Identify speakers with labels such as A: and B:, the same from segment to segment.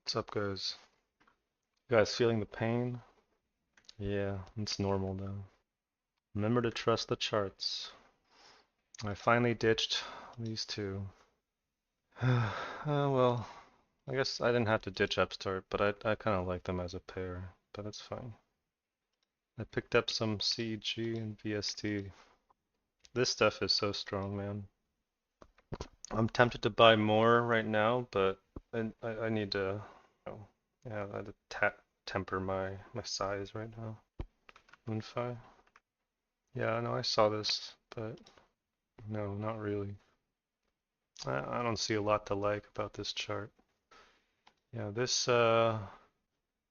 A: What's up, guys? You guys feeling the pain? Yeah, it's normal though. Remember to trust the charts. I finally ditched these two. Well, I guess I didn't have to ditch Upstart, but I kind of like them as a pair, but that's fine. I picked up some CG and VST. This stuff is so strong, man. I'm tempted to buy more right now, but I need to, you know, yeah, I had to temper my size right now. Moonfi. Yeah, I know I saw this, but no, not really. I don't see a lot to like about this chart. Yeah,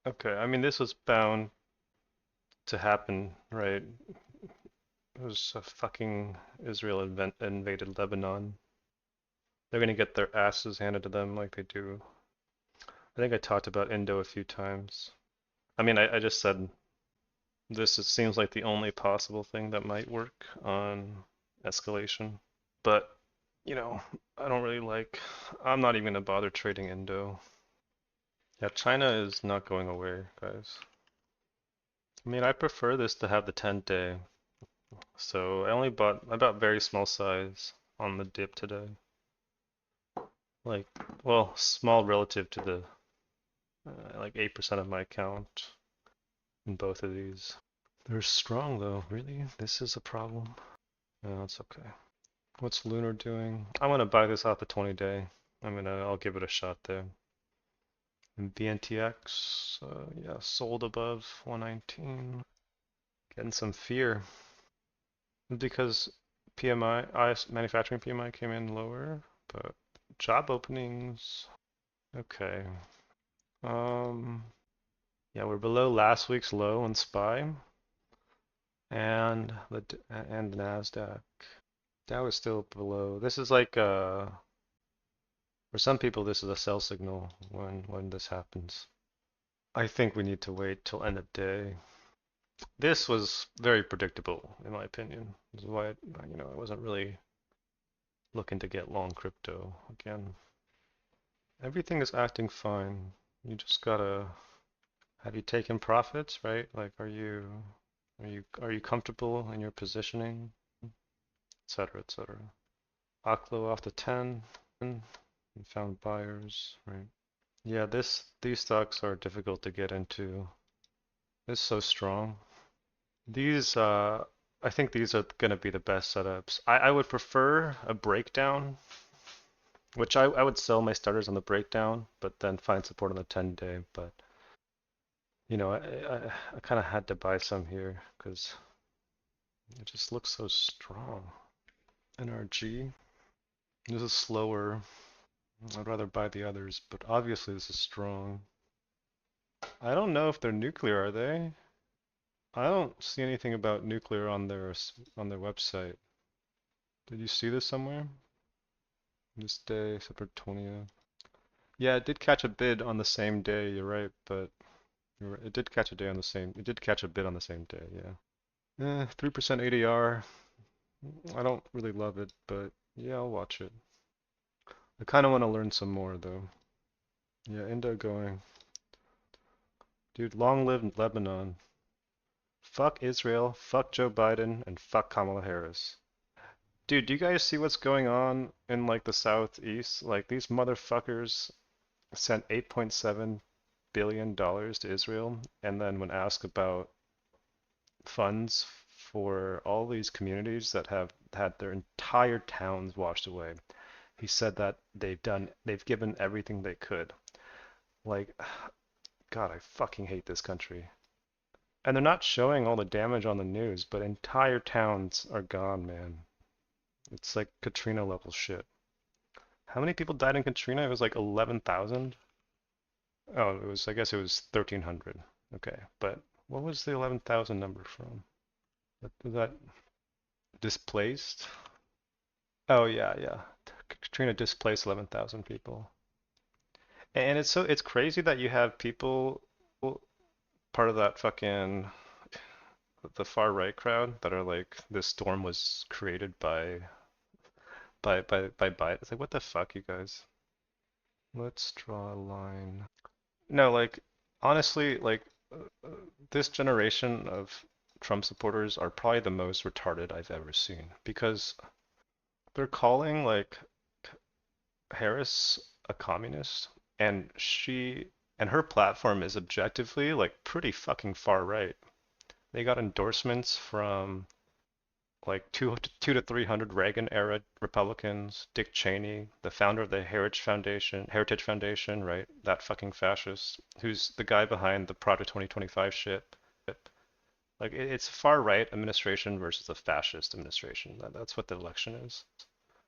A: okay, I mean, this was bound to happen, right? It was a fucking Israel invaded Lebanon. They're gonna get their asses handed to them like they do. I think I talked about Indo a few times. I mean, I just said this seems like the only possible thing that might work on escalation. But, you know, I don't really like, I'm not even gonna bother trading Indo. Yeah, China is not going away, guys. I mean, I prefer this to have the 10-day. So I bought very small size on the dip today. Like, well, small relative to the like 8% of my account in both of these. They're strong though, really? This is a problem? No, it's okay. What's Lunar doing? I want to buy this off the 20-day. I'll give it a shot there. And BNTX, yeah, sold above 119. Getting some fear because manufacturing PMI came in lower, but job openings, okay. Um, yeah, we're below last week's low on SPY and Nasdaq. Dow is still below. This is like for some people this is a sell signal when this happens. I think we need to wait till end of day. This was very predictable in my opinion. This is why I wasn't really looking to get long crypto again. Everything is acting fine. You just gotta have you taken profits, right? Like are you comfortable in your positioning, etc., etc. Oklo off the 10 and found buyers, right? Yeah, these stocks are difficult to get into. It's so strong. These I think these are gonna be the best setups. I would prefer a breakdown, which I would sell my starters on the breakdown, but then find support on the 10-day. But I kind of had to buy some here because it just looks so strong. NRG. This is slower. I'd rather buy the others, but obviously this is strong. I don't know if they're nuclear, are they? I don't see anything about nuclear on their website. Did you see this somewhere? This day, September 20th. Yeah, it did catch a bid on the same day, you're right, but it did catch a day on the same. It did catch a bid on the same day, yeah. 3% ADR. I don't really love it, but yeah, I'll watch it. I kind of want to learn some more though. Yeah, Indo going. Dude, long live Lebanon. Fuck Israel, fuck Joe Biden, and fuck Kamala Harris. Dude, do you guys see what's going on in like the southeast? Like these motherfuckers sent $8.7 billion to Israel, and then when asked about funds for all these communities that have had their entire towns washed away, he said that they've given everything they could. Like, God, I fucking hate this country. And they're not showing all the damage on the news, but entire towns are gone, man. It's like Katrina level shit. How many people died in Katrina? It was like 11,000? Oh, I guess it was 1,300. Okay, but what was the 11,000 number from? Was that displaced? Oh, yeah, yeah. Katrina displaced 11,000 people. And it's crazy that you have people part of that fucking the far right crowd that are like this storm was created by Biden. It's like what the fuck, you guys? Let's draw a line. No, like honestly, like uh, this generation of Trump supporters are probably the most retarded I've ever seen because they're calling like Harris a communist, and she and her platform is objectively like pretty fucking far right. They got endorsements from like two to 300 Reagan era Republicans, Dick Cheney, the founder of the Heritage Foundation, right? That fucking fascist, who's the guy behind the Project 2025 shit. Like it's far right administration versus a fascist administration. That's what the election is.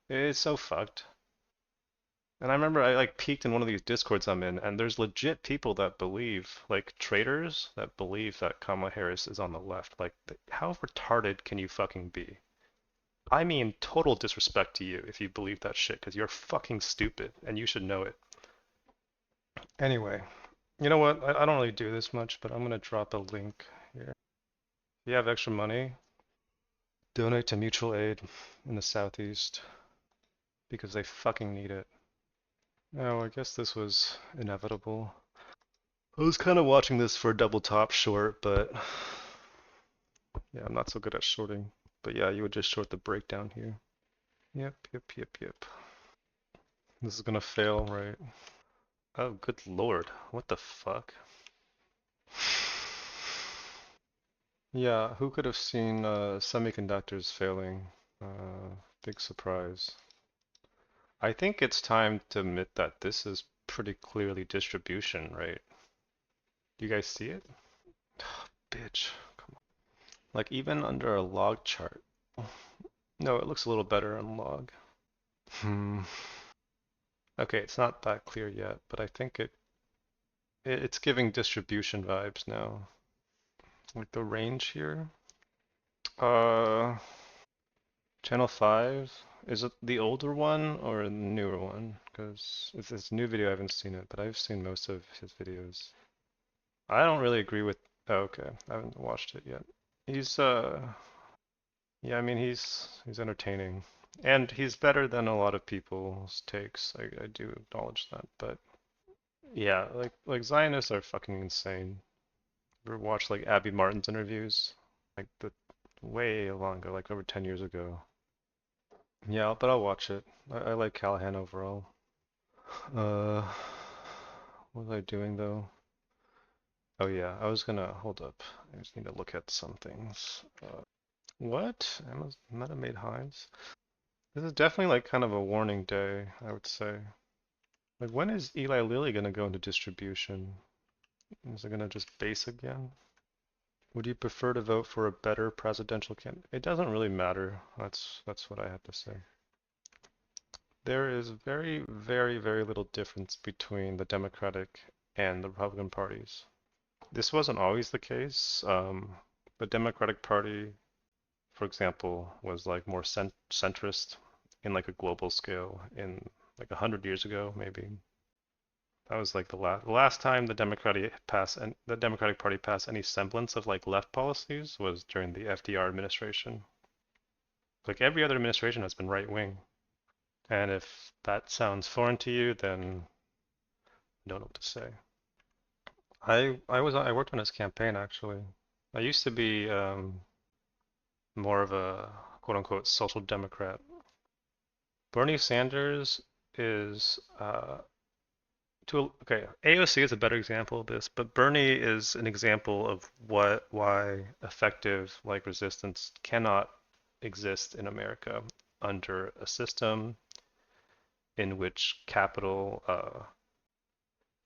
A: It's so fucked. And I remember I like peeked in one of these discords I'm in, and there's legit people that believe, like traitors that believe that Kamala Harris is on the left. Like, how retarded can you fucking be? I mean, total disrespect to you if you believe that shit, because you're fucking stupid, and you should know it. Anyway, you know what? I don't really do this much, but I'm gonna drop a link here. If you have extra money, donate to mutual aid in the Southeast, because they fucking need it. Oh, I guess this was inevitable. I was kind of watching this for a double top short, but yeah, I'm not so good at shorting. But yeah, you would just short the breakdown here. Yep, yep, yep, yep. This is gonna fail, right? Oh, good lord. What the fuck? Yeah, who could have seen semiconductors failing? Big surprise. I think it's time to admit that this is pretty clearly distribution, right? Do you guys see it? Bitch. Like even under a log chart. No, it looks a little better on log. Hmm. Okay, it's not that clear yet, but I think it's giving distribution vibes now. Like the range here. Uh, Channel 5. Is it the older one or the newer one? Because if it's a new video, I haven't seen it, but I've seen most of his videos. I don't really agree with. Oh, okay, I haven't watched it yet. He's yeah, I mean he's entertaining, and he's better than a lot of people's takes. I do acknowledge that, but yeah, like Zionists are fucking insane. Ever watched like Abby Martin's interviews? Like the way long ago, like over 10 years ago. Yeah, but I'll watch it. I like Callahan overall. Uh, what was I doing though? Oh yeah, I was gonna hold up. I just need to look at some things. What? Meta made hives? This is definitely like kind of a warning day, I would say. Like when is Eli Lilly gonna go into distribution? Is it gonna just base again? Would you prefer to vote for a better presidential candidate? It doesn't really matter. That's what I have to say. There is very, very, very little difference between the Democratic and the Republican parties. This wasn't always the case. The Democratic Party, for example, was like more centrist in like a global scale in like 100 years ago, maybe. That was like the last time the Democratic Party passed any semblance of like left policies was during the FDR administration. Like every other administration has been right wing. And if that sounds foreign to you, then I don't know what to say. I worked on his campaign actually. I used to be more of a quote unquote social democrat. Bernie Sanders is okay, AOC is a better example of this, but Bernie is an example of why effective like resistance cannot exist in America under a system in which capital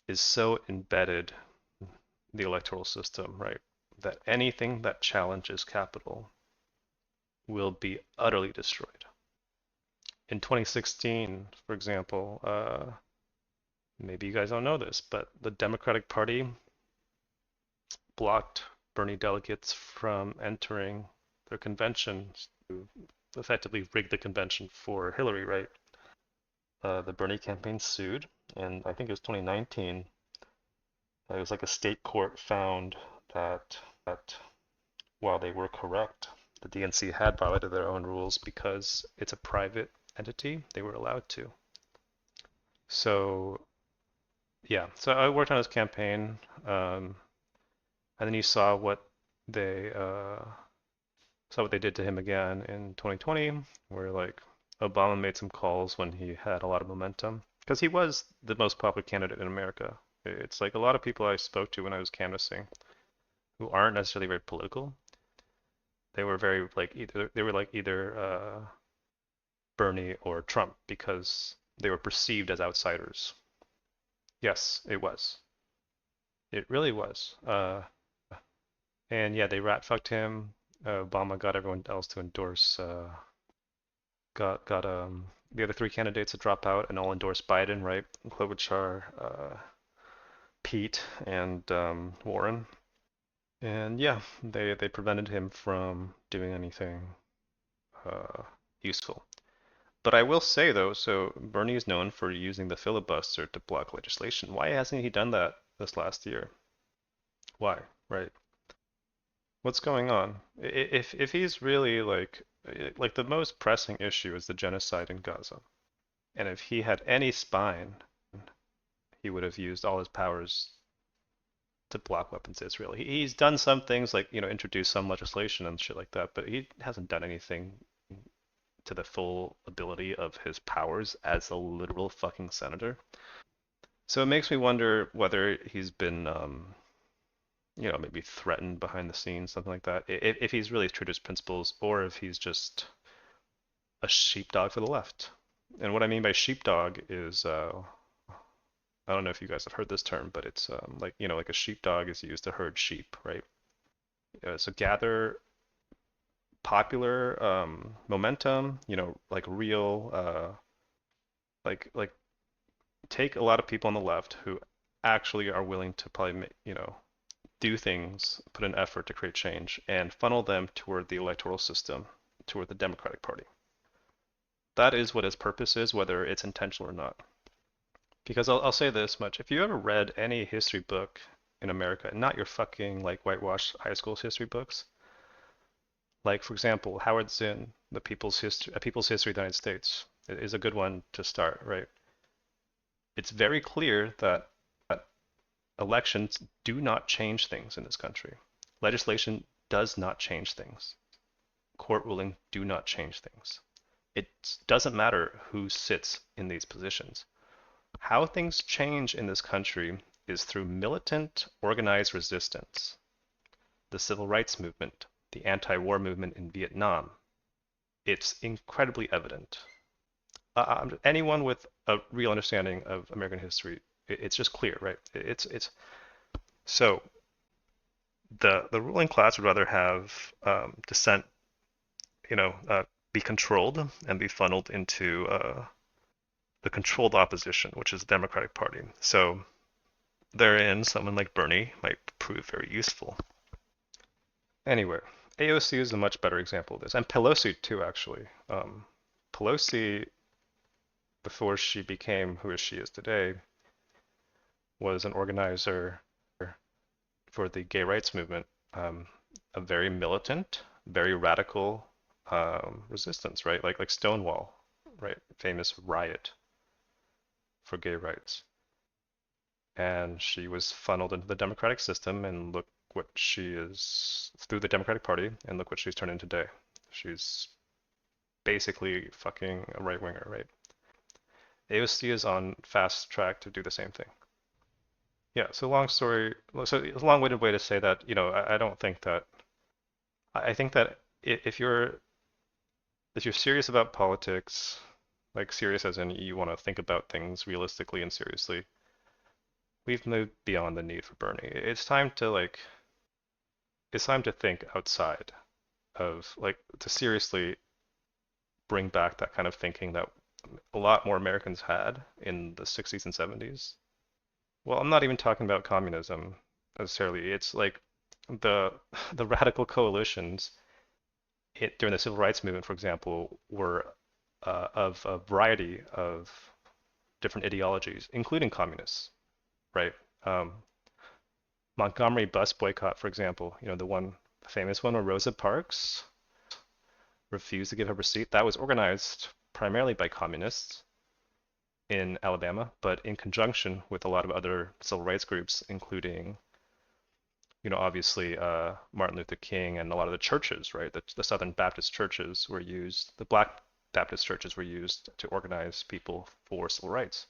A: is so embedded the electoral system, right? That anything that challenges capital will be utterly destroyed. In 2016, for example, maybe you guys don't know this, but the Democratic Party blocked Bernie delegates from entering their conventions to effectively rig the convention for Hillary, right? The Bernie campaign sued, and I think it was 2019. It was like a state court found that while they were correct, the DNC had violated their own rules because it's a private entity. They were allowed to. So Yeah, so I worked on his campaign, um, and then you they uh, saw what they did to him again in 2020, where like Obama made some calls when he had a lot of momentum, because he was the most popular candidate in America. It's like a lot of people I spoke to when I was canvassing who aren't necessarily very political. They were very like either Bernie or Trump because they were perceived as outsiders. Yes, it was. It really was. And yeah, they rat fucked him. Obama got everyone else to endorse. Got the other three candidates to drop out and all endorse Biden, right? Klobuchar, Pete, and Warren. And yeah, they prevented him from doing anything uh, useful. But I will say though, so Bernie is known for using the filibuster to block legislation. Why hasn't he done that this last year? Why? Right? What's going on? If he's really like the most pressing issue is the genocide in Gaza, and if he had any spine, he would have used all his powers to block weapons to Israel. He's done some things like, introduce some legislation and shit like that, but he hasn't done anything to the full ability of his powers as a literal fucking senator. So it makes me wonder whether he's been, maybe threatened behind the scenes, something like that. If he's really true to his principles, or if he's just a sheepdog for the left. And what I mean by sheepdog is, I don't know if you guys have heard this term, but it's like, like a sheepdog is used to herd sheep, right? So gather popular momentum, like real, like take a lot of people on the left who actually are willing to probably, do things, put an effort to create change, and funnel them toward the electoral system, toward the Democratic Party. That is what his purpose is, whether it's intentional or not. Because I'll say this much: if you ever read any history book in America, not your fucking like whitewashed high school history books, like for example Howard Zinn, the People's History of the United States, is a good one to start, right? It's very clear that elections do not change things in this country. Legislation does not change things. Court ruling do not change things. It doesn't matter who sits in these positions. How things change in this country is through militant, organized resistance. The civil rights movement, the anti-war movement in Vietnam. It's incredibly evident. Anyone with a real understanding of American history, it's just clear, right? It's so the ruling class would rather have dissent, you know, uh, be controlled and be funneled into the controlled opposition, which is the Democratic Party. So therein, someone like Bernie might prove very useful. Anyway, AOC is a much better example of this, and Pelosi too, actually. Pelosi, before she became who she is today, was an organizer for the gay rights movement, a very militant, very radical resistance, right? Like Stonewall, right? Famous riot for gay rights. And she was funneled into the democratic system, and look what she is through the Democratic Party, and look what she's turned into today. She's basically fucking a right winger, right? AOC is on fast track to do the same thing. Yeah, so long story, so it's a long-winded way to say that, I don't think that, I think that if you're serious about politics, like serious as in you want to think about things realistically and seriously, we've moved beyond the need for Bernie. It's time to think outside of like to seriously bring back that kind of thinking that a lot more Americans had in the 60s and 70s. Well, I'm not even talking about communism necessarily. It's like the the radical coalitions during the civil rights movement, for example, were of a variety of different ideologies, including communists, right? Um, Montgomery bus boycott, for example, the famous one where Rosa Parks refused to give up her seat, that was organized primarily by communists in Alabama, but in conjunction with a lot of other civil rights groups, including, obviously Martin Luther King and a lot of the churches, right? The Southern Baptist churches were used, the Black Baptist churches were used to organize people for civil rights.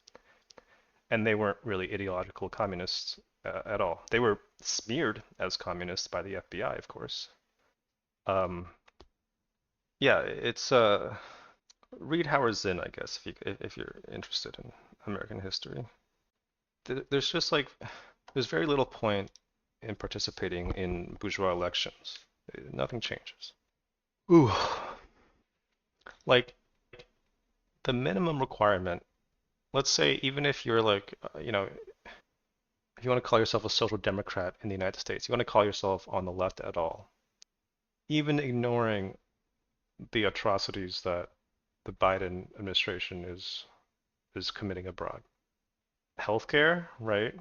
A: And they weren't really ideological communists at all. They were smeared as communists by the FBI, of course. Um, yeah, it's read Howard Zinn, I guess, if you're interested in American history. There's just like there's very little point in participating in bourgeois elections. Nothing changes. Ooh, like the minimum requirement. Let's say even if you're like, if you want to call yourself a social democrat in the United States, you want to call yourself on the left at all, even ignoring the atrocities that the Biden administration is committing abroad. Healthcare, right?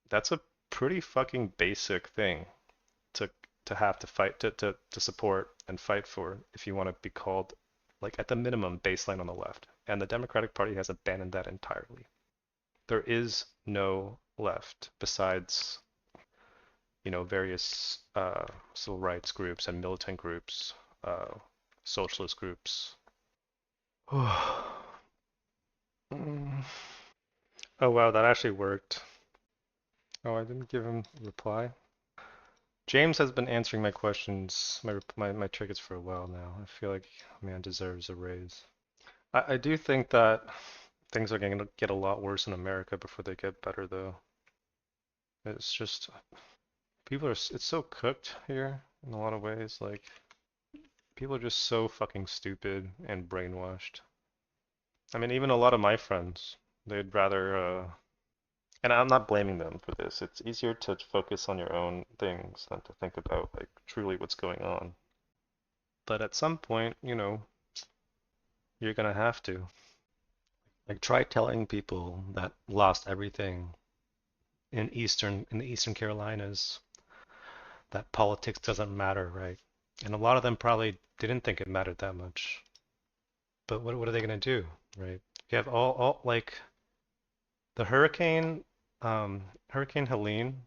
A: That's a pretty fucking basic thing to to have to fight to support and fight for if you want to be called like at the minimum baseline on the left. And the Democratic Party has abandoned that entirely. There is no left besides, various civil rights groups and militant groups, socialist groups. Mm. Oh wow, that actually worked. Oh, I didn't give him a reply. James has been answering my questions, my tickets for a while now. I feel like man deserves a raise. I do think that things are going to get a lot worse in America before they get better, though. It's just it's so cooked here in a lot of ways. Like people are just so fucking stupid and brainwashed. I mean, even a lot of my friends, they'd rather, and I'm not blaming them for this. It's easier to focus on your own things than to think about like truly what's going on. But at some point, you're gonna have to. Like try telling people that lost everything in the Eastern Carolinas that politics doesn't matter, right? And a lot of them probably didn't think it mattered that much. But what are they gonna do, right? You have all like the Hurricane Helene.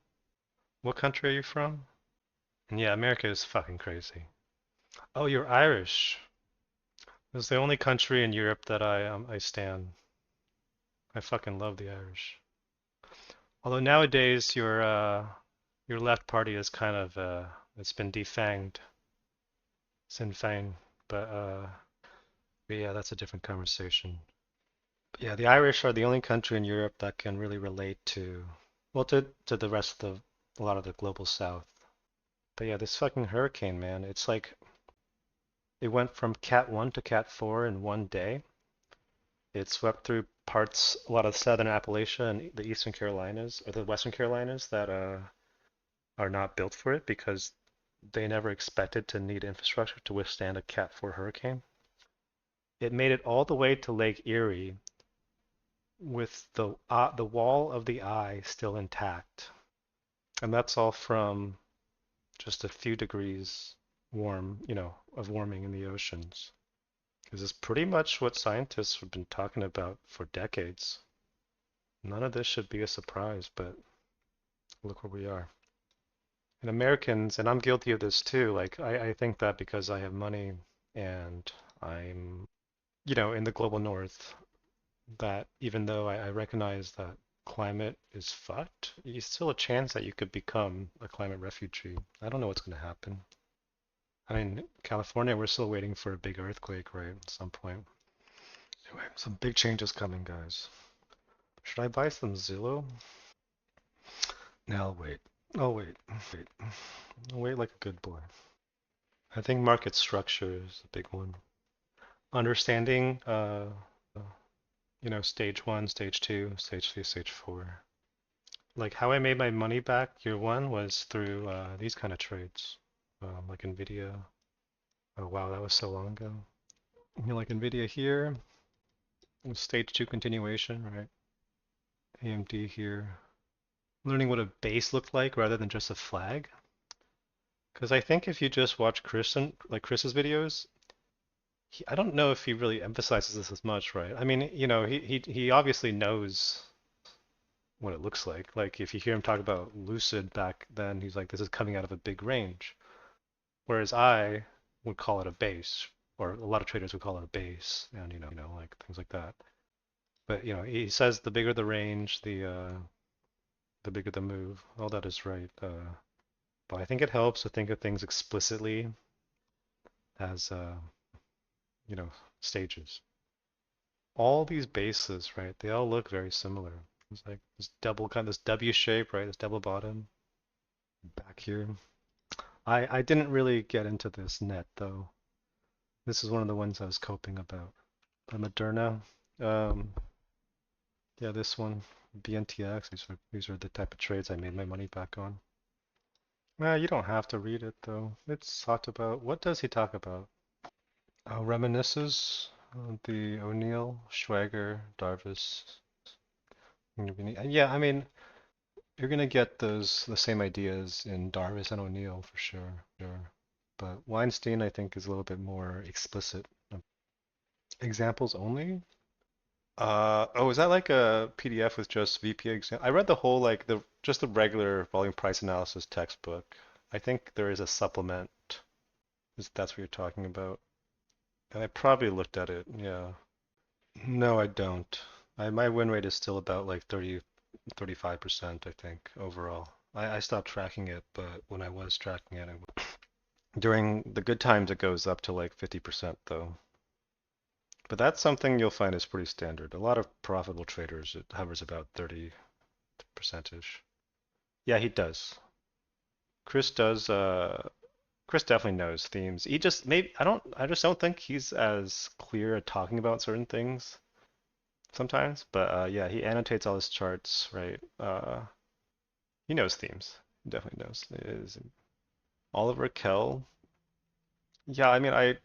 A: What country are you from? And yeah, America is fucking crazy. Oh, you're Irish. It's the only country in Europe that I stand. I fucking love the Irish. Although nowadays your left party is kind of it's been defanged, Sinn Féin, but yeah, that's a different conversation. But yeah, the Irish are the only country in Europe that can really relate to well to the rest of a lot of the global south. But yeah, this fucking hurricane, man, it's like it went from Cat 1 to Cat 4 in one day. It swept through a lot of southern Appalachia and the eastern Carolinas, or the western Carolinas that are not built for it because they never expected to need infrastructure to withstand a Cat 4 hurricane. It made it all the way to Lake Erie with the wall of the eye still intact. And that's all from just a few degrees of warming in the oceans. This is pretty much what scientists have been talking about for decades. None of this should be a surprise, but look where we are. And Americans, and I'm guilty of this too, like I think that because I have money and I'm, in the global north, that even though I recognize that climate is fucked, there's still a chance that you could become a climate refugee. I don't know what's going to happen. I mean, California, we're still waiting for a big earthquake, right, at some point. Anyway, some big changes coming, guys. Should I buy some Zillow? No, I'll wait. I'll wait. I'll wait like a good boy. I think market structure is a big one. Understanding, stage one, stage two, stage three, stage four. Like how I made my money back year one was through these kind of trades, like Nvidia. Oh wow, that was so long ago. Like Nvidia here, stage two continuation, right? AMD here. Learning what a base looked like rather than just a flag. Because I think if you just watch Chris's videos, I don't know if he really emphasizes this as much, right? I mean, he obviously knows what it looks like. Like if you hear him talk about lucid back then, he's like, this is coming out of a big range. Whereas I would call it a base, or a lot of traders would call it a base, and like things like that. But he says the bigger the range, the bigger the move. All that is right. But I think it helps to think of things explicitly as you know, stages. All these bases, right? They all look very similar. It's like this double kind of this W shape, right? This double bottom back here. I didn't really get into this net though. This is one of the ones I was coping about. The Moderna. Um, yeah, this one, BNTX. These are the type of trades I made my money back on. You don't have to read it though. It's talked about. What does he talk about? Reminisces the O'Neill, Schwager, Darvis. Yeah, I mean, you're gonna get the same ideas in Darvis and O'Neill for sure. Sure. But Weinstein, I think, is a little bit more explicit. Examples only? Oh, is that like a PDF with just VPA exam? I read the whole like the just the regular volume price analysis textbook. I think there is a supplement. That's what you're talking about. And I probably looked at it. Yeah. No, I don't. My win rate is still about like 35%, I think, overall. I stopped tracking it, but when I was tracking it, during the good times it goes up to like 50% though. But that's something you'll find is pretty standard. A lot of profitable traders, it hovers about 30%ish. Yeah, he does. Chris does, Chris definitely knows themes. He just maybe I just don't think he's as clear at talking about certain things sometimes. But yeah, he annotates all his charts, right? He knows themes. He definitely knows. Is Oliver Kell? Yeah, I mean, I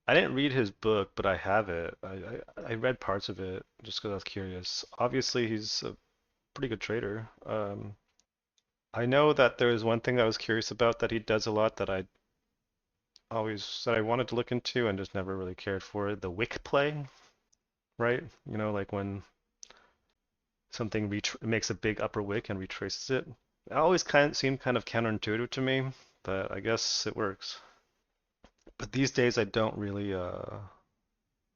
A: didn't read his book, but I have it. I read parts of it just because I was curious. Obviously, he's a pretty good trader. I know that there is one thing that I was curious about that he does a lot that I always said I wanted to look into and just never really cared for. The wick play, right? Like when something makes a big upper wick and retraces it. It always seemed kind of counterintuitive to me, but I guess it works. But these days I don't really go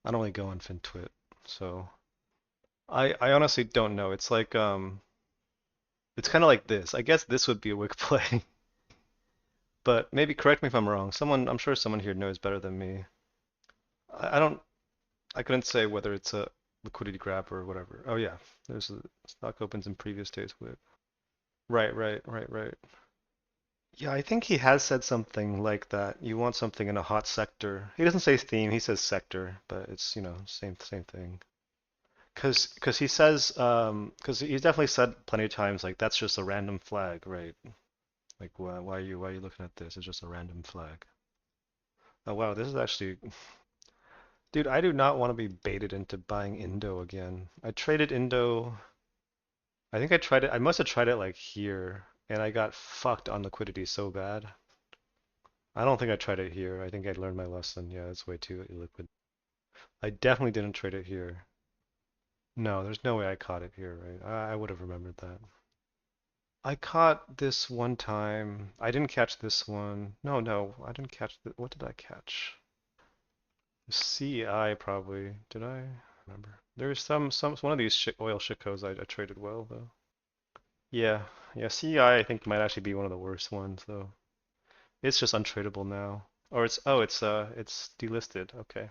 A: on FinTwit, so I honestly don't know. It's kind of like this. I guess this would be a wick play, but maybe correct me if I'm wrong. I'm sure someone here knows better than me. I don't, I couldn't say whether it's a liquidity grab or whatever. Oh yeah, there's a stock opens in previous days wick. Right, right, right, right. Yeah, I think he has said something like that. You want something in a hot sector. He doesn't say theme, he says sector, but it's, same thing. Cause he says, cause he's definitely said plenty of times like that's just a random flag, right? Like why are you looking at this? It's just a random flag. Oh wow, this is actually, dude, I do not want to be baited into buying Indo again. I traded Indo. I think I tried it. I must have tried it like here, and I got fucked on liquidity so bad. I don't think I tried it here. I think I learned my lesson. Yeah, it's way too illiquid. I definitely didn't trade it here. No, there's no way I caught it here, right? I would have remembered that. I caught this one time. I didn't catch this one. No, no, I didn't catch the, what did I catch? CI probably. Did I? Remember. There's one of these oil shitcoins I traded well though. Yeah, yeah, CI I think might actually be one of the worst ones though. It's just untradeable now. Or it's delisted. Okay.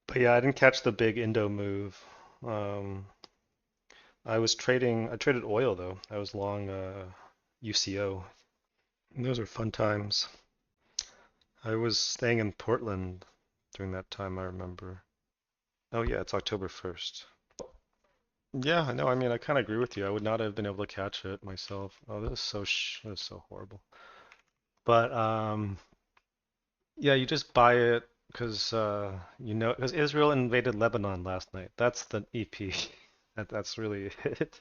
A: But yeah, I didn't catch the big Indo move. Um, I traded oil though. I was long UCO. And those are fun times. I was staying in Portland during that time, I remember. Oh yeah, it's October 1st. Yeah, I know. I mean, I kind of agree with you. I would not have been able to catch it myself. Oh, this is so horrible. But yeah, you just buy it because because Israel invaded Lebanon last night. That's the EP. That's really it.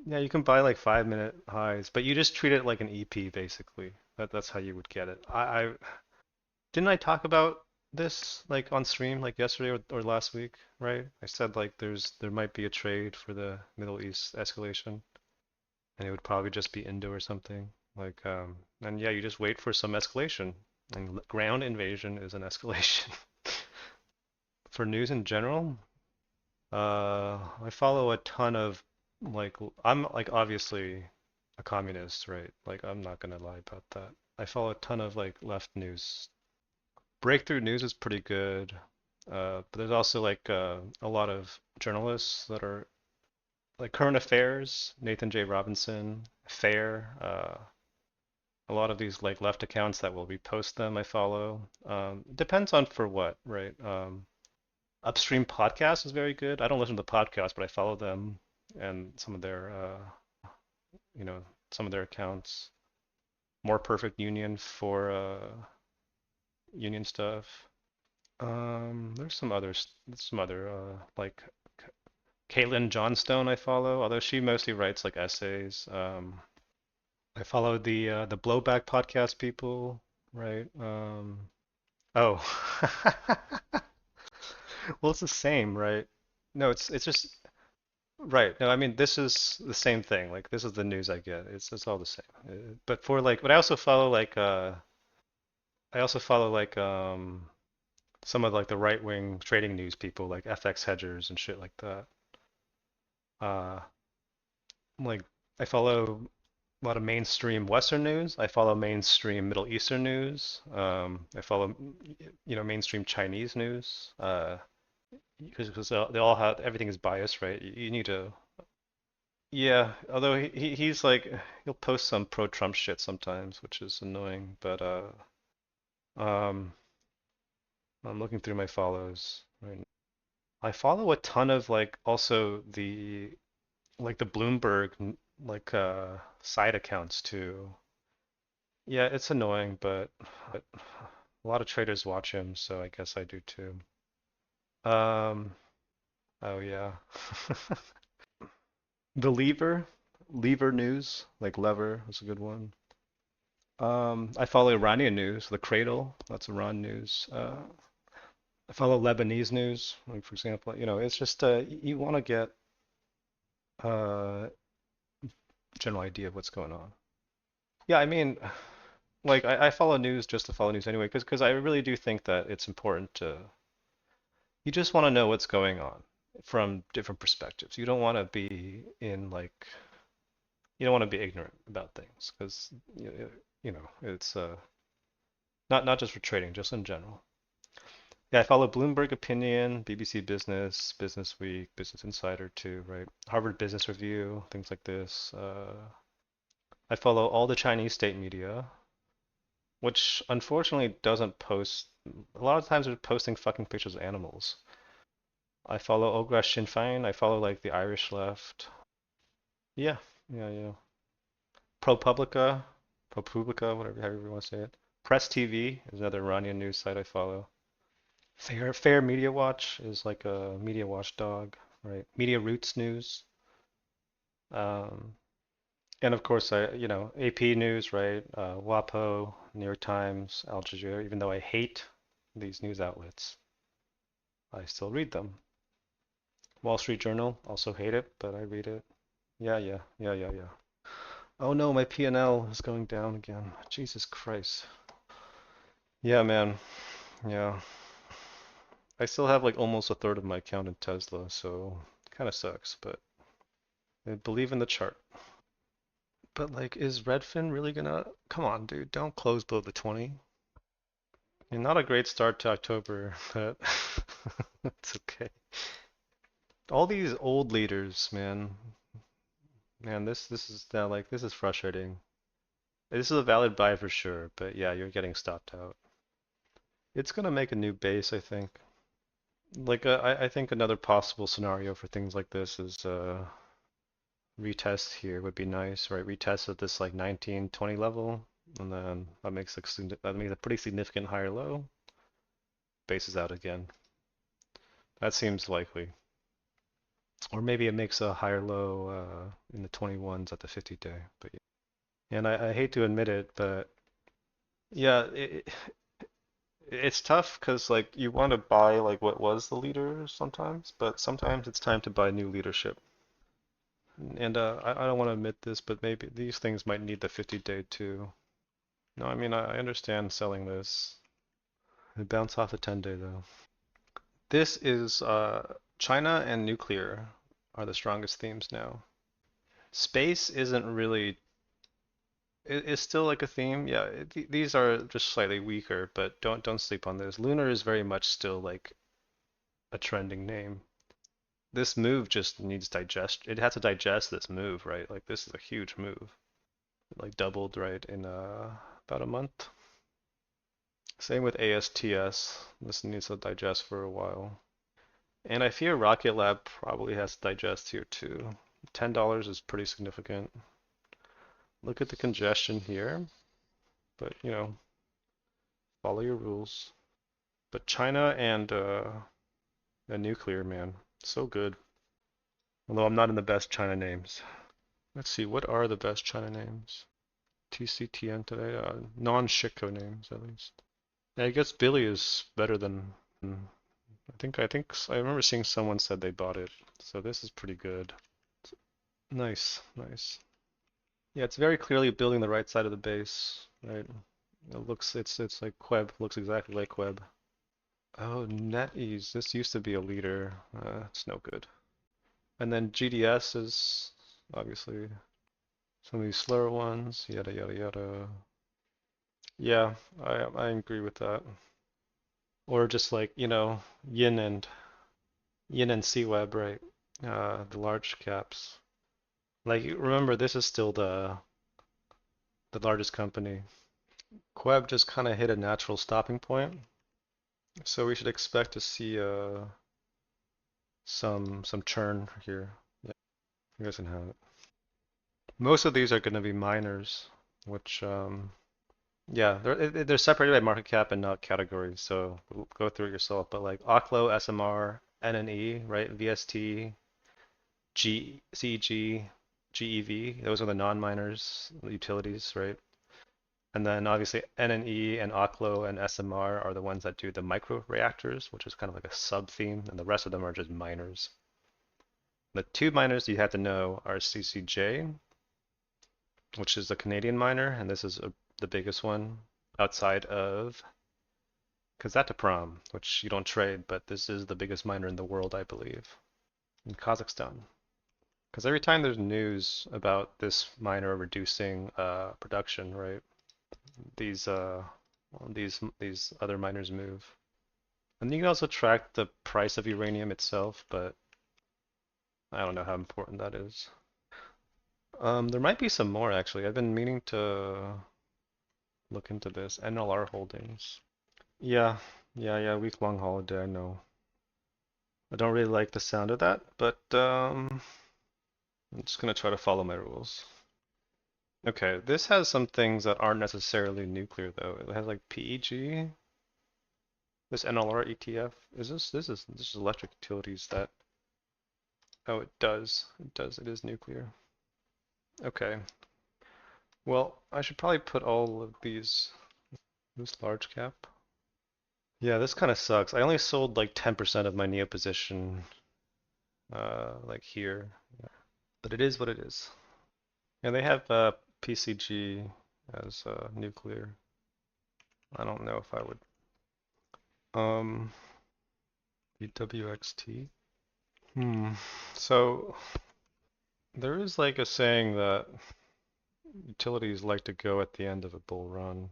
A: Yeah, you can buy like 5-minute highs, but you just treat it like an EP basically. That's how you would get it. I didn't I talk about this like on stream like yesterday or last week, right? I said like there might be a trade for the Middle East escalation, and it would probably just be Indo or something. Like and yeah, you just wait for some escalation, and ground invasion is an escalation. For news in general, I follow a ton of like I'm like obviously a communist, right? Like I'm not gonna lie about that. I follow a ton of like left news. Breakthrough news is pretty good, but there's also like a lot of journalists that are like current affairs, Nathan J. Robinson, Fair, a lot of these like left accounts that will repost them. I follow. Depends on for what, right? Upstream podcast is very good. I don't listen to the podcast, but I follow them and some of their, you know, some of their accounts. More Perfect Union for union stuff. There's some other like Caitlin Johnstone I follow, although she mostly writes like essays. I follow the Blowback podcast people, right? Oh, well, it's the same, right? No, it's just right. No, I mean this is the same thing. Like this is the news I get. It's all the same. But for like, but I also follow like some of like the right wing trading news people like FX hedgers and shit like that. Uh, like I follow a lot of mainstream Western news. I follow mainstream Middle Eastern news. I follow mainstream Chinese news. Because they all have everything is biased, right? You need to. Yeah, although he's like he'll post some pro-Trump shit sometimes, which is annoying. But um, I'm looking through my follows right now. I follow a ton of like also the Bloomberg like side accounts too. Yeah, it's annoying, but a lot of traders watch him, so I guess I do too. Um, oh yeah. The Lever News, like Lever was a good one. I follow Iranian news, The Cradle, that's Iran news. I follow Lebanese news, like for example, it's just you want to get a general idea of what's going on. Yeah, I mean, like I follow news just to follow news anyway, because I really do think that it's important to you just want to know what's going on from different perspectives. You don't want to be in like you don't want to be ignorant about things because it's not just for trading, just in general. Yeah, I follow Bloomberg Opinion, BBC Business, Business Week, Business Insider too, right? Harvard Business Review, things like this. I follow all the Chinese state media, which unfortunately doesn't post. A lot of times they're posting fucking pictures of animals. I follow Ogra Sinn Féin. I follow like the Irish left. Yeah, yeah, yeah. ProPublica, ProPublica, whatever, however you want to say it. Press TV is another Iranian news site I follow. Fair Media Watch is like a media watchdog, right? Media Roots News. Um, and of course, AP News, right? WAPO, New York Times, Al Jazeera. Even though I hate these news outlets, I still read them. Wall Street Journal, also hate it, but I read it. Yeah, yeah, yeah, yeah, yeah. Oh no, my P&L is going down again. Jesus Christ. Yeah, man. Yeah. I still have like almost a third of my account in Tesla, so kind of sucks, but I believe in the chart. But like, is Redfin really gonna? Come on, dude, don't close below the 20. And not a great start to October, but it's okay. All these old leaders, man, this is now like this is frustrating. This is a valid buy for sure, but yeah, you're getting stopped out. It's gonna make a new base, I think. Like, I think another possible scenario for things like this is retest here would be nice, right? Retest at this like 19, 20 level, and then that makes a pretty significant higher low. Bases out again. That seems likely. Or maybe it makes a higher low in the 21s at the 50 day. But yeah. And I hate to admit it, but Yeah, it's tough because like you want to buy like what was the leader sometimes, but sometimes it's time to buy new leadership. And I don't want to admit this, but maybe these things might need the 50-day too. No, I mean I understand selling this. It bounce off the 10-day though. This is China and nuclear are the strongest themes now. Space isn't really it's still like a theme. Yeah, these are just slightly weaker, but don't sleep on this. Lunar is very much still like a trending name. This move just needs digest. It had to digest this move, right? Like this is a huge move. It like doubled right in about a month. Same with ASTS. This needs to digest for a while. And I fear Rocket Lab probably has to digest here too. $10 is pretty significant. Look at the congestion here, but follow your rules. But China and nuclear, man, so good. Although I'm not in the best China names. Let's see, what are the best China names? TCTN today? Non-Shitco names, at least. Yeah, I guess Billy is better than. I remember seeing someone said they bought it, so this is pretty good. Nice, nice. Yeah, it's very clearly building the right side of the base, right? It's like Queb, looks exactly like Queb. Oh, NetEase, this used to be a leader. It's no good. And then GDS is obviously some of these slower ones, yada yada yada. Yeah, I agree with that. Or just like, Yin and Yin and C-Web, right? The large caps. Like remember this is still the largest company. Queb just kind of hit a natural stopping point. So we should expect to see some churn here. Yeah, you guys can have it. Most of these are going to be miners, which yeah, they're separated by market cap and not categories. So go through it yourself. But like Oklo, SMR, NNE, right? VST, CEG, GEV. Those are the non-miners, utilities, right? And then obviously NNE and Oklo and SMR are the ones that do the micro reactors, which is kind of like a sub theme, and the rest of them are just miners. The two miners you have to know are CCJ, which is the Canadian miner, and this is the biggest one outside of Kazatomprom, which you don't trade, but this is the biggest miner in the world, I believe, in Kazakhstan. Because every time there's news about this miner reducing production, right, these these other miners move. And you can also track the price of uranium itself, but I don't know how important that is. There might be some more actually. I've been meaning to look into this. NLR Holdings. Yeah, yeah. Week-long holiday, I know. I don't really like the sound of that, but I'm just gonna try to follow my rules. Okay, this has some things that aren't necessarily nuclear though. It has like PEG, this NLR ETF. This is electric utilities that oh it does. It does. It is nuclear. Okay. Well, I should probably put all of these this large cap. Yeah, this kind of sucks. I only sold like 10% of my Neo position like here. But it is what it is. And they have PCG as nuclear. I don't know if I would. Um, BWXT. So there is like a saying that utilities like to go at the end of a bull run.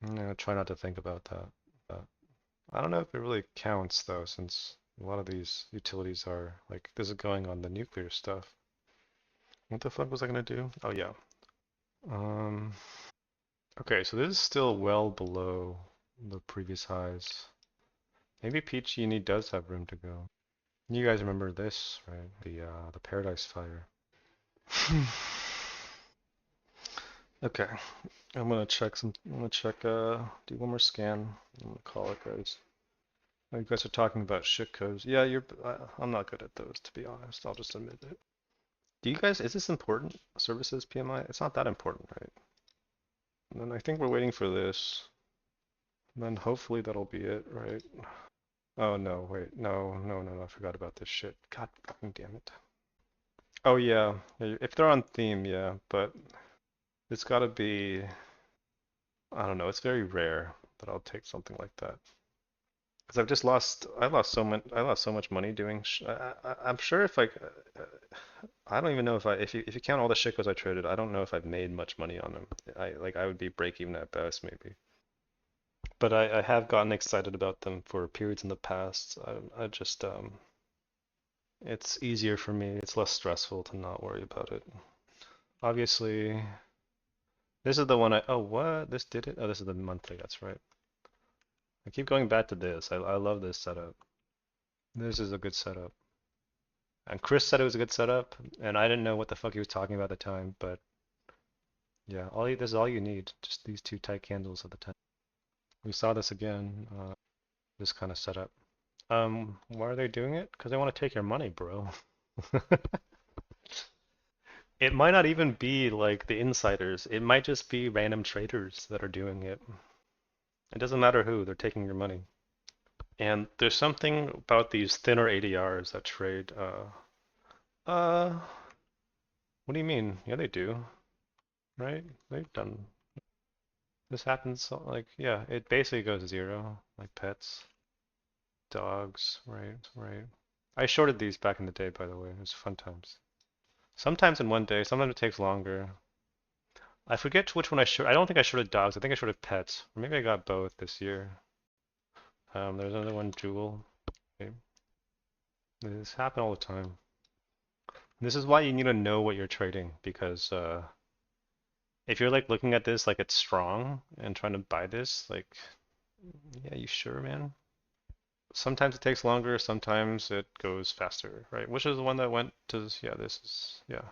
A: I'm gonna try not to think about that. I don't know if it really counts though, since a lot of these utilities are like this is going on the nuclear stuff. What the fuck was I gonna do? Oh yeah. Um, okay, so this is still well below the previous highs. Maybe PG&E does have room to go. You guys remember this, right? The Paradise Fire. Okay, I'm gonna check do one more scan. I'm gonna call it guys. Oh, you guys are talking about shit codes. Yeah, I'm not good at those to be honest. I'll just admit it. Do you guys, is this important? Services PMI? It's not that important, right? And then I think we're waiting for this. And then hopefully that'll be it, right? Oh no, wait, no, I forgot about this shit. God fucking damn it. Oh yeah, if they're on theme, yeah, but it's gotta be, I don't know, it's very rare that I'll take something like that. Because I lost so much money doing, I'm sure if I don't even know if if you count all the shekels I traded, I don't know if I've made much money on them. I would be break even at best, maybe. But I have gotten excited about them for periods in the past. I just, it's easier for me. It's less stressful to not worry about it. Obviously, this is the one oh, what? This did it? Oh, this is the monthly, that's right. I keep going back to this. I love this setup. This is a good setup. And Chris said it was a good setup, and I didn't know what the fuck he was talking about at the time, but yeah, this is all you need. Just these two tight candles at the time. We saw this again, this kind of setup. Why are they doing it? Because they want to take your money, bro. It might not even be like the insiders. It might just be random traders that are doing it. It doesn't matter who, they're taking your money. And there's something about these thinner ADRs that trade. Uh, what do you mean? Yeah, they do, right? They've done. This happens, like, yeah, it basically goes zero, like pets, dogs, right, right. I shorted these back in the day, by the way. It was fun times. Sometimes in one day, sometimes it takes longer. I forget which one I shorted. I don't think I shorted dogs. I think I shorted pets. Or maybe I got both this year. There's another one, Jewel. Okay. This happen all the time. This is why you need to know what you're trading, because if you're like looking at this like it's strong and trying to buy this, like, yeah, you sure, man? Sometimes it takes longer, sometimes it goes faster, right? Which is the one that went to, yeah, this is, yeah.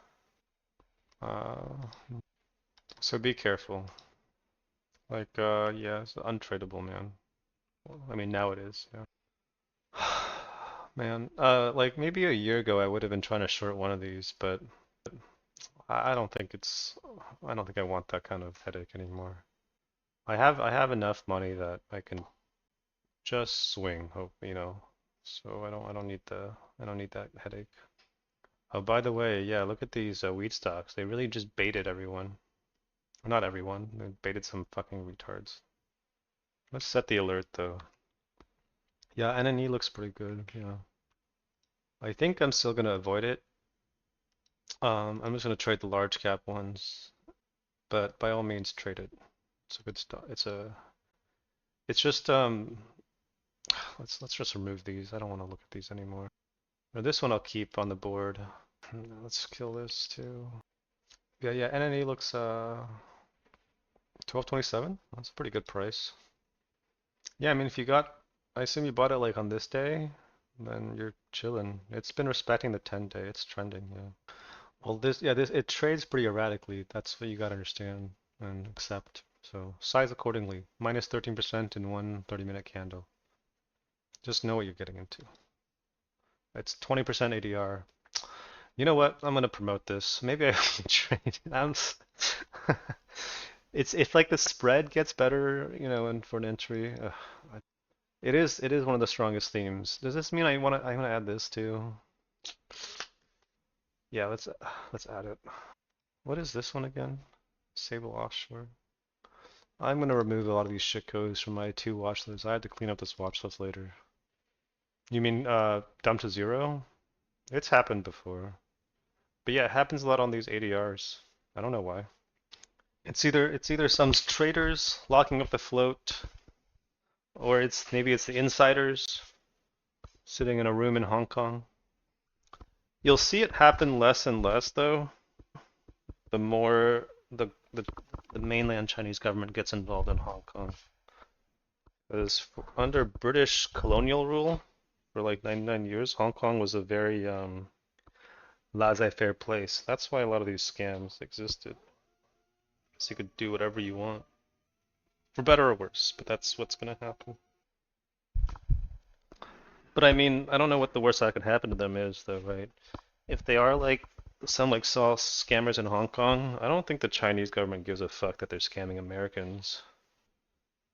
A: Uh, so be careful. Like, yeah, it's untradeable, man. Well, I mean, now it is, yeah. Man, like maybe a year ago I would have been trying to short one of these, but I don't think I don't think I want that kind of headache anymore. I have enough money that I can just swing, hope, so I don't need I don't need that headache. Oh, by the way, yeah, look at these weed stocks. They really just baited everyone. Not everyone. They baited some fucking retards. Let's set the alert though. Yeah, NNE looks pretty good. Yeah. I think I'm still gonna avoid it. I'm just gonna trade the large cap ones, but by all means trade it. It's a good stock. It's just let's just remove these. I don't want to look at these anymore. Or this one I'll keep on the board. Let's kill this too. Yeah, NNE looks 1227. That's a pretty good price. Yeah, I mean if you got, I assume you bought it like on this day, then you're chilling. It's been respecting the 10 day. It's trending, yeah. Well, this it trades pretty erratically. That's what you gotta understand and accept. So size accordingly. Minus 13% in one 30-minute candle. Just know what you're getting into. It's 20% ADR. You know what? I'm gonna promote this. Maybe I will trade. It's if like the spread gets better, and for an entry, it is one of the strongest themes. Does this mean I wanna add this too? Yeah, let's add it. What is this one again? Sable offshore. I'm gonna remove a lot of these shit codes from my two watch lists. I had to clean up this watch list later. You mean dump to zero? It's happened before. But yeah, it happens a lot on these ADRs. I don't know why. It's either some traders locking up the float, or maybe it's the insiders sitting in a room in Hong Kong. You'll see it happen less and less though, the more the mainland Chinese government gets involved in Hong Kong. Because under British colonial rule for like 99 years, Hong Kong was a very laissez-faire place. That's why a lot of these scams existed. So you could do whatever you want, for better or worse, but that's what's gonna happen. But I mean, I don't know what the worst that could happen to them is, though, right? If they are like some like saw scammers in Hong Kong. I don't think the Chinese government gives a fuck that they're scamming Americans.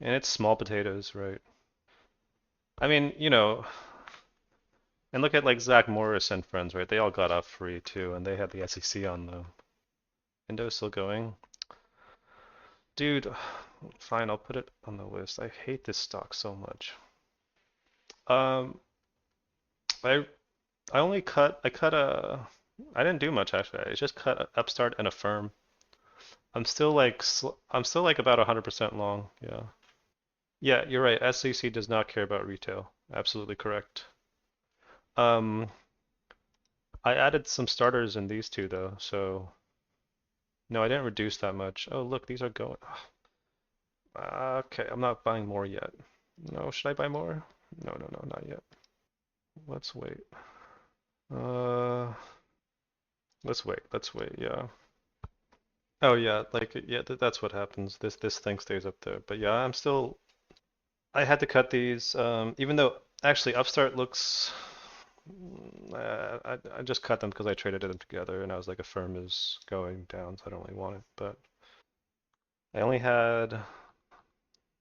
A: And it's small potatoes, right? I mean, and look at like Zach Morris and friends, right? They all got off free too, and they had the SEC on them. Indo's still going. Dude, fine, I'll put it on the list. I hate this stock so much. Um, I I didn't do much actually. I just cut a Upstart and Affirm. I'm still like about 100% long. Yeah. Yeah, you're right. SEC does not care about retail. Absolutely correct. Um, I added some starters in these two though, so no, I didn't reduce that much. Oh, look, these are going. Okay, I'm not buying more yet. No, should I buy more? No, no, no, not yet. Let's wait. Uh, let's wait. Let's wait. Yeah. Oh yeah, like yeah, that's what happens. This thing stays up there. But yeah, I had to cut these, even though actually Upstart looks. I just cut them because I traded them together, and I was like, a firm is going down, so I don't really want it. But I only had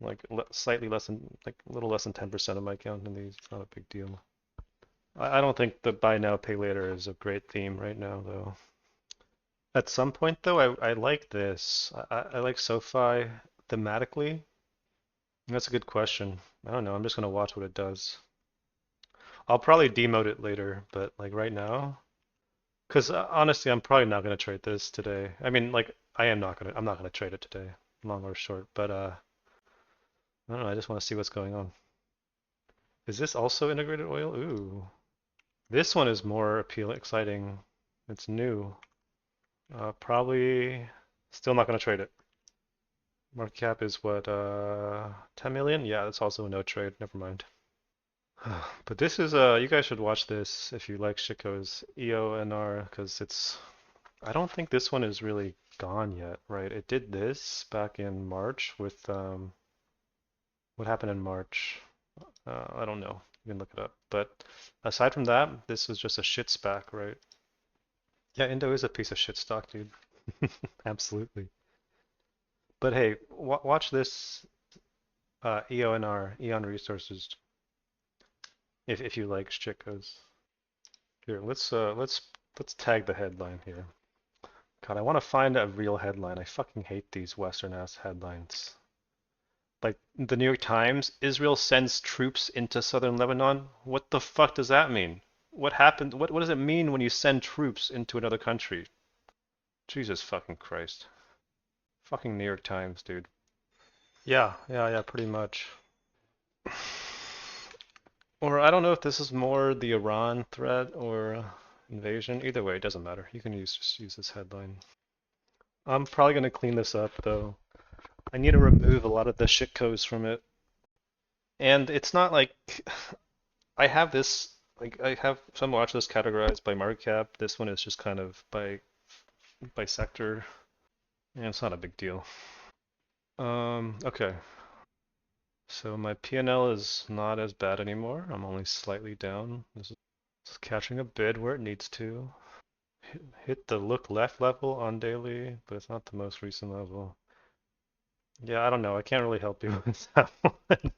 A: like slightly less than like a little less than 10% of my account in these. It's not a big deal. I don't think the buy now pay later is a great theme right now, though. At some point, though, I like this. I like SoFi thematically. That's a good question. I don't know. I'm just gonna watch what it does. I'll probably demote it later, but like right now, because honestly, I'm probably not gonna trade this today. I mean, like I'm not gonna trade it today, long or short. But I don't know. I just want to see what's going on. Is this also integrated oil? Ooh, this one is more appealing, exciting. It's new. Probably still not gonna trade it. Market cap is what, 10 million? Yeah, that's also a no trade. Never mind. But this is you guys should watch this if you like Shiko's EONR because I don't think this one is really gone yet, right? It did this back in March with what happened in March? I don't know. You can look it up. But aside from that, this was just a shit SPAC, right? Yeah, Indo is a piece of shit stock, dude. Absolutely. But hey, watch this EONR, Eon Resources, if you like Shiko's. Here, let's tag the headline here. God, I want to find a real headline. I fucking hate these Western ass headlines. Like the New York Times, Israel sends troops into southern Lebanon. What the fuck does that mean? What happened? What does it mean when you send troops into another country? Jesus fucking Christ. Fucking New York Times, dude. Yeah, pretty much. Or I don't know if this is more the Iran threat or invasion. Either way, it doesn't matter. You can just use this headline. I'm probably gonna clean this up though. I need to remove a lot of the shit codes from it. And it's not like I have this like I have some watch lists categorized by market cap. This one is just kind of by sector. And it's not a big deal. Okay. So my P&L is not as bad anymore. I'm only slightly down. This is catching a bid where it needs to. Hit the look left level on daily, but it's not the most recent level. Yeah, I don't know. I can't really help you with that one.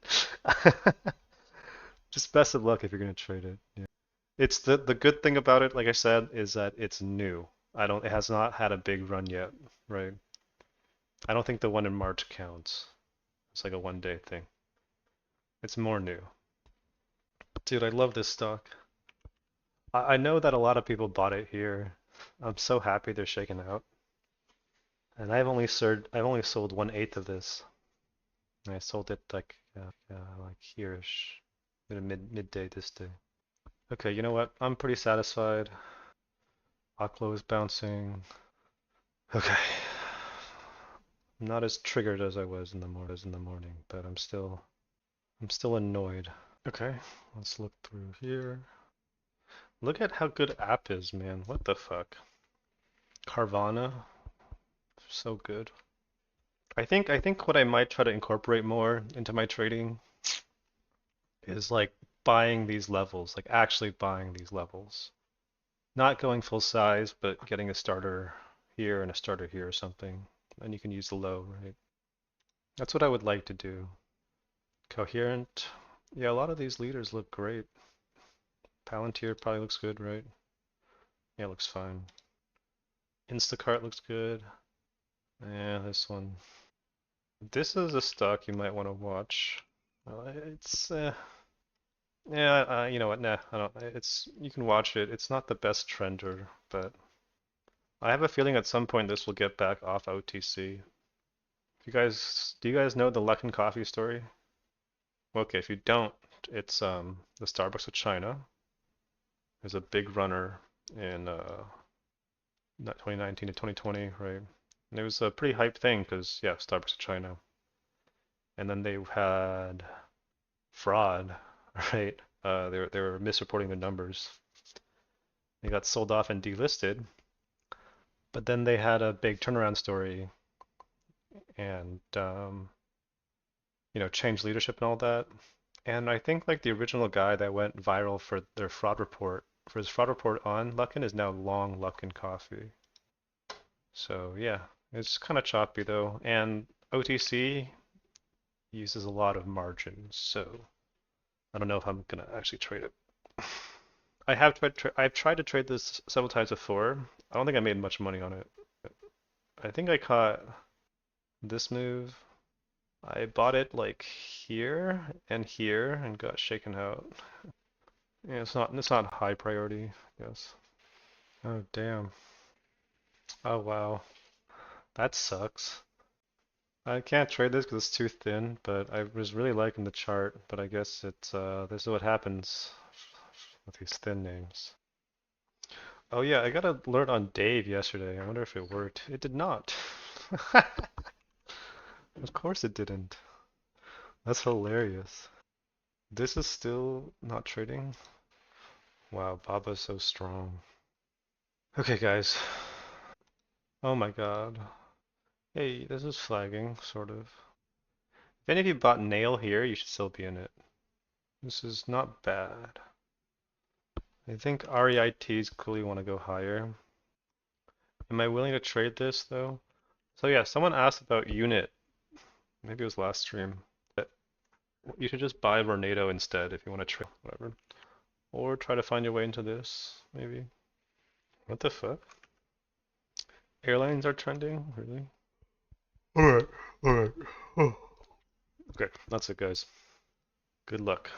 A: Just best of luck if you're gonna trade it. Yeah. It's the good thing about it, like I said, is that it's new. It has not had a big run yet, right? I don't think the one in March counts. It's like a 1 day thing. It's more new. Dude, I love this stock. I know that a lot of people bought it here. I'm so happy they're shaking out. And I've only sold 1/8 of this. And I sold it like here-ish, midday this day. Okay, you know what? I'm pretty satisfied. Aklo is bouncing. Okay. I'm not as triggered as I was in the morning, but I'm still annoyed. Okay, let's look through here. Look at how good app is, man. What the fuck? Carvana, so good. I think what I might try to incorporate more into my trading is like buying these levels, like actually buying these levels. Not going full size, but getting a starter here and a starter here or something. And you can use the low, right? That's what I would like to do. Coherent. Yeah, a lot of these leaders look great. Palantir probably looks good, right? Yeah, looks fine. Instacart looks good. Yeah, this one. This is a stock you might want to watch. It's yeah, you know what? Nah, I don't. It's you can watch it. It's not the best trender, but I have a feeling at some point this will get back off OTC. Do you guys know the Luckin Coffee story? Okay, if you don't, it's the Starbucks of China. There's a big runner in 2019 to 2020, right? And it was a pretty hype thing because yeah, Starbucks of China. And then they had fraud, right? They were misreporting the numbers. They got sold off and delisted, but then they had a big turnaround story and changed leadership and all that. And I think like the original guy that went viral for their fraud report, for his fraud report on Luckin is now long Luckin Coffee. So yeah, it's kind of choppy though, and OTC uses a lot of margins, so I don't know if I'm gonna actually trade it. I've tried to trade this several times before. I don't think I made much money on it. I think I caught this move. I bought it like here and got shaken out. Yeah, it's not high priority, I guess. Oh damn. Oh wow. That sucks. I can't trade this because it's too thin, but I was really liking the chart, but I guess this is what happens with these thin names. Oh yeah, I got an alert on Dave yesterday. I wonder if it worked. It did not. Of course it didn't. That's hilarious. This is still not trading? Wow, Baba's so strong. Okay, guys. Oh my god. Hey, this is flagging, sort of. If any of you bought Nail here, you should still be in it. This is not bad. I think REITs clearly want to go higher. Am I willing to trade this though? So yeah, someone asked about unit. Maybe it was last stream. But you should just buy Vornado instead if you want to trade whatever. Or try to find your way into this, maybe. What the fuck? Airlines are trending? Really? Alright, alright. Oh. Okay, that's it guys. Good luck.